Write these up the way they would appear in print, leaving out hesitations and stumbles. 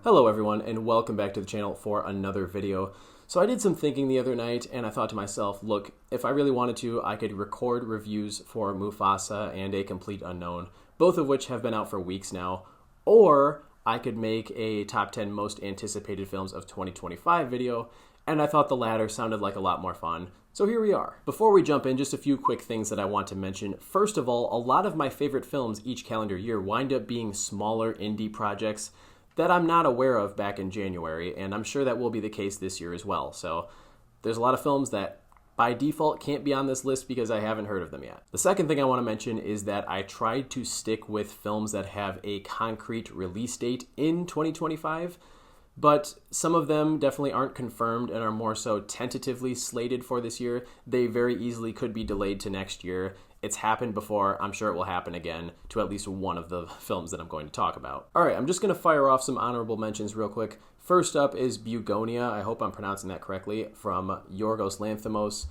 Hello everyone, and welcome back to the channel for another video. So I did some thinking the other night, and I thought to myself, look, if I really wanted to, I could record reviews for Mufasa and A Complete Unknown, both of which have been out for weeks now, or I could make a top 10 most anticipated films of 2025 video, and I thought the latter sounded like a lot more fun. So here we are. Before we jump in, just a few quick things that I want to mention. First of all, a lot of my favorite films each calendar year wind up being smaller indie projects that I'm not aware of back in January, and I'm sure that will be the case this year as well. So there's a lot of films that by default can't be on this list because I haven't heard of them yet. The second thing I want to mention is that I tried to stick with films that have a concrete release date in 2025, but some of them definitely aren't confirmed and are more so tentatively slated for this year. They very easily could be delayed to next year. It's happened before. I'm sure it will happen again to at least one of the films that I'm going to talk about. All right, I'm just going to fire off some honorable mentions real quick. First up is Bugonia, I hope I'm pronouncing that correctly, from Yorgos Lanthimos,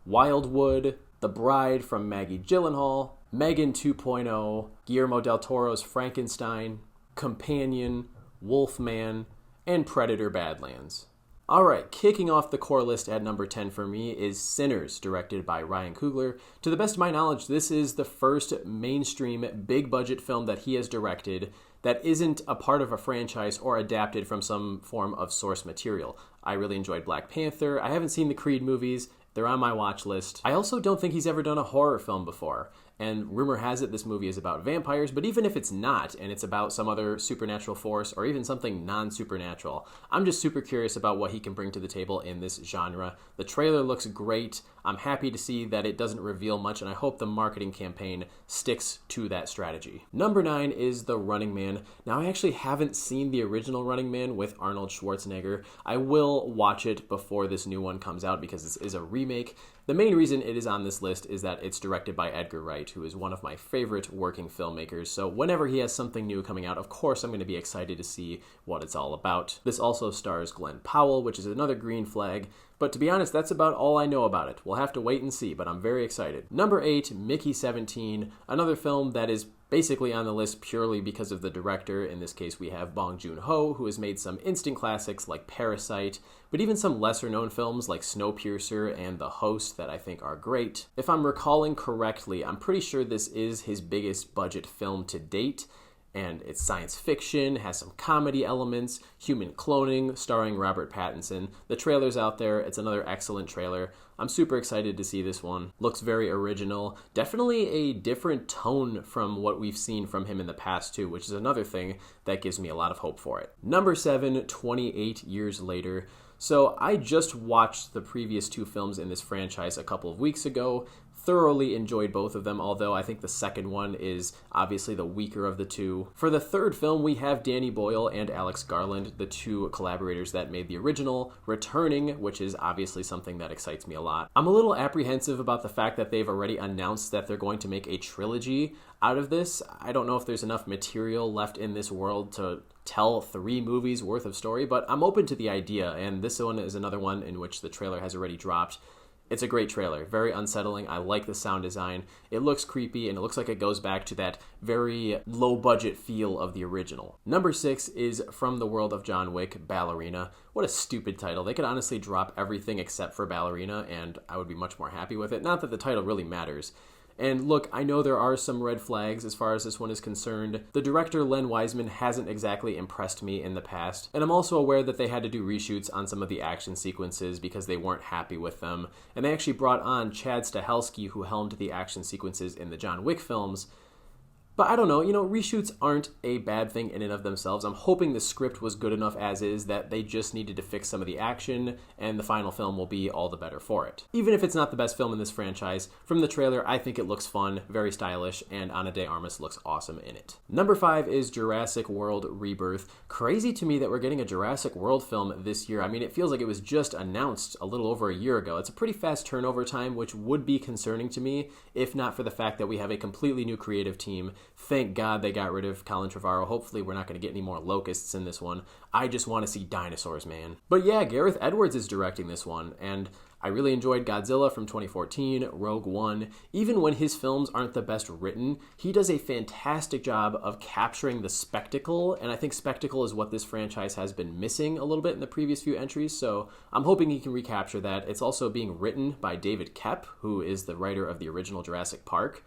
Wildwood, The Bride from Maggie Gyllenhaal, Megan 2.0, Guillermo del Toro's Frankenstein, Companion, Wolfman, and Predator Badlands. Alright, kicking off the core list at number 10 for me is Sinners, directed by Ryan Coogler. To the best of my knowledge, this is the first mainstream, big-budget film that he has directed that isn't a part of a franchise or adapted from some form of source material. I really enjoyed Black Panther. I haven't seen the Creed movies. They're on my watch list. I also don't think he's ever done a horror film before. And rumor has it this movie is about vampires, but even if it's not, and it's about some other supernatural force, or even something non-supernatural, I'm just super curious about what he can bring to the table in this genre. The trailer looks great. I'm happy to see that it doesn't reveal much, and I hope the marketing campaign sticks to that strategy. Number 9 is The Running Man. Now, I actually haven't seen the original Running Man with Arnold Schwarzenegger. I will watch it before this new one comes out because this is a remake. The main reason it is on this list is that it's directed by Edgar Wright, who is one of my favorite working filmmakers, so whenever he has something new coming out, of course I'm going to be excited to see what it's all about. This also stars Glenn Powell, which is another green flag, but to be honest, that's about all I know about it. We'll have to wait and see, but I'm very excited. Number 8, Mickey 17, another film that is basically on the list purely because of the director. In this case, we have Bong Joon-ho, who has made some instant classics like Parasite, but even some lesser-known films like Snowpiercer and The Host that I think are great. If I'm recalling correctly, I'm pretty sure this is his biggest budget film to date, and it's science fiction, has some comedy elements, human cloning, starring Robert Pattinson. The trailer's out there. It's another excellent trailer. I'm super excited to see this one. Looks very original. Definitely a different tone from what we've seen from him in the past too, which is another thing that gives me a lot of hope for it. Number 7, 28 Years Later. So I just watched the previous 2 films in this franchise a couple of weeks ago. Thoroughly enjoyed both of them, although I think the second one is obviously the weaker of the two. For the third film, we have Danny Boyle and Alex Garland, the 2 collaborators that made the original, returning, which is obviously something that excites me a lot. I'm a little apprehensive about the fact that they've already announced that they're going to make a trilogy out of this. I don't know if there's enough material left in this world to tell 3 movies worth of story, but I'm open to the idea, and this one is another one in which the trailer has already dropped. It's a great trailer, very unsettling. I like the sound design. It looks creepy, and it looks like it goes back to that very low-budget feel of the original. Number 6 is From the World of John Wick, Ballerina. What a stupid title. They could honestly drop everything except for Ballerina, and I would be much more happy with it. Not that the title really matters. And look, I know there are some red flags as far as this one is concerned. The director, Len Wiseman, hasn't exactly impressed me in the past, and I'm also aware that they had to do reshoots on some of the action sequences because they weren't happy with them, and they actually brought on Chad Stahelski, who helmed the action sequences in the John Wick films. But I don't know, reshoots aren't a bad thing in and of themselves. I'm hoping the script was good enough as is that they just needed to fix some of the action, and the final film will be all the better for it. Even if it's not the best film in this franchise, from the trailer, I think it looks fun, very stylish, and Ana de Armas looks awesome in it. Number 5 is Jurassic World Rebirth. Crazy to me that we're getting a Jurassic World film this year. I mean, it feels like it was just announced a little over a year ago. It's a pretty fast turnover time, which would be concerning to me, if not for the fact that we have a completely new creative team. Thank God they got rid of Colin Trevorrow. Hopefully we're not going to get any more locusts in this one. I just want to see dinosaurs, man. But yeah, Gareth Edwards is directing this one, and I really enjoyed Godzilla from 2014, Rogue One. Even when his films aren't the best written, he does a fantastic job of capturing the spectacle, and I think spectacle is what this franchise has been missing a little bit in the previous few entries, so I'm hoping he can recapture that. It's also being written by David Koepp, who is the writer of the original Jurassic Park.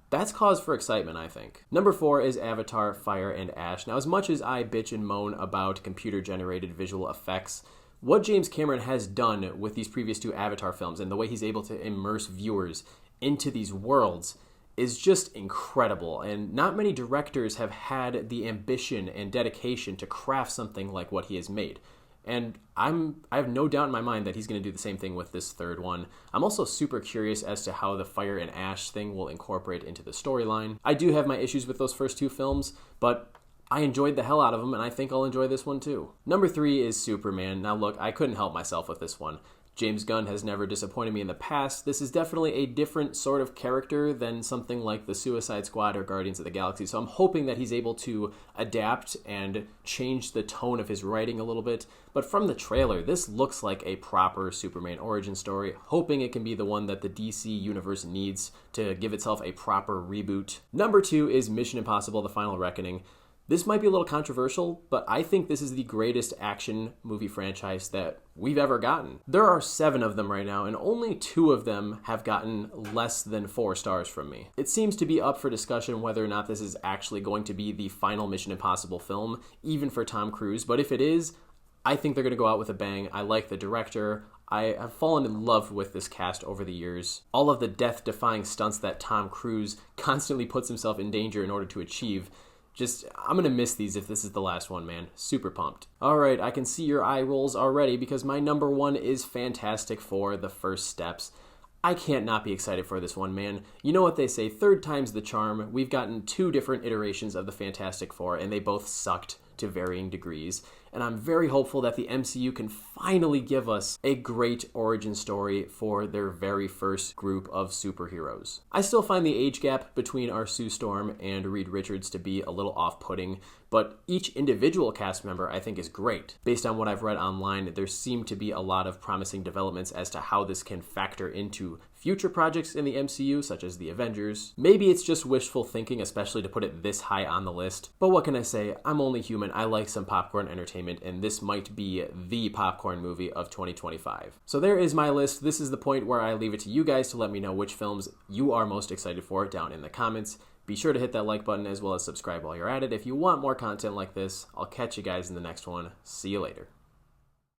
That's cause for excitement, I think. Number 4 is Avatar: Fire and Ash. Now, as much as I bitch and moan about computer-generated visual effects, what James Cameron has done with these previous 2 Avatar films and the way he's able to immerse viewers into these worlds is just incredible. And not many directors have had the ambition and dedication to craft something like what he has made. And I have no doubt in my mind that he's going to do the same thing with this third one. I'm also super curious as to how the Fire and Ash thing will incorporate into the storyline. I do have my issues with those first 2 films, but I enjoyed the hell out of them, and I think I'll enjoy this one too. Number 3 is Superman. Now look, I couldn't help myself with this one. James Gunn has never disappointed me in the past. This is definitely a different sort of character than something like the Suicide Squad or Guardians of the Galaxy, so I'm hoping that he's able to adapt and change the tone of his writing a little bit. But from the trailer, this looks like a proper Superman origin story, hoping it can be the one that the DC universe needs to give itself a proper reboot. Number 2 is Mission Impossible: The Final Reckoning. This might be a little controversial, but I think this is the greatest action movie franchise that we've ever gotten. There are 7 of them right now, and only 2 of them have gotten less than 4 stars from me. It seems to be up for discussion whether or not this is actually going to be the final Mission Impossible film, even for Tom Cruise, but if it is, I think they're going to go out with a bang. I like the director. I have fallen in love with this cast over the years. All of the death-defying stunts that Tom Cruise constantly puts himself in danger in order to achieve, I'm going to miss these if this is the last one, man. Super pumped. Alright, I can see your eye rolls already because my number 1 is Fantastic Four: The First Steps. I can't not be excited for this one, man. You know what they say, third time's the charm. We've gotten 2 different iterations of the Fantastic Four, and they both sucked to varying degrees. And I'm very hopeful that the MCU can finally give us a great origin story for their very first group of superheroes. I still find the age gap between our Sue Storm and Reed Richards to be a little off-putting, but each individual cast member I think is great. Based on what I've read online, there seem to be a lot of promising developments as to how this can factor into future projects in the MCU, such as the Avengers. Maybe it's just wishful thinking, especially to put it this high on the list, but what can I say? I'm only human. I like some popcorn entertainment, and this might be the popcorn movie of 2025. So there is my list. This is the point where I leave it to you guys to let me know which films you are most excited for down in the comments. Be sure to hit that like button as well as subscribe while you're at it. If you want more content like this, I'll catch you guys in the next one. See you later.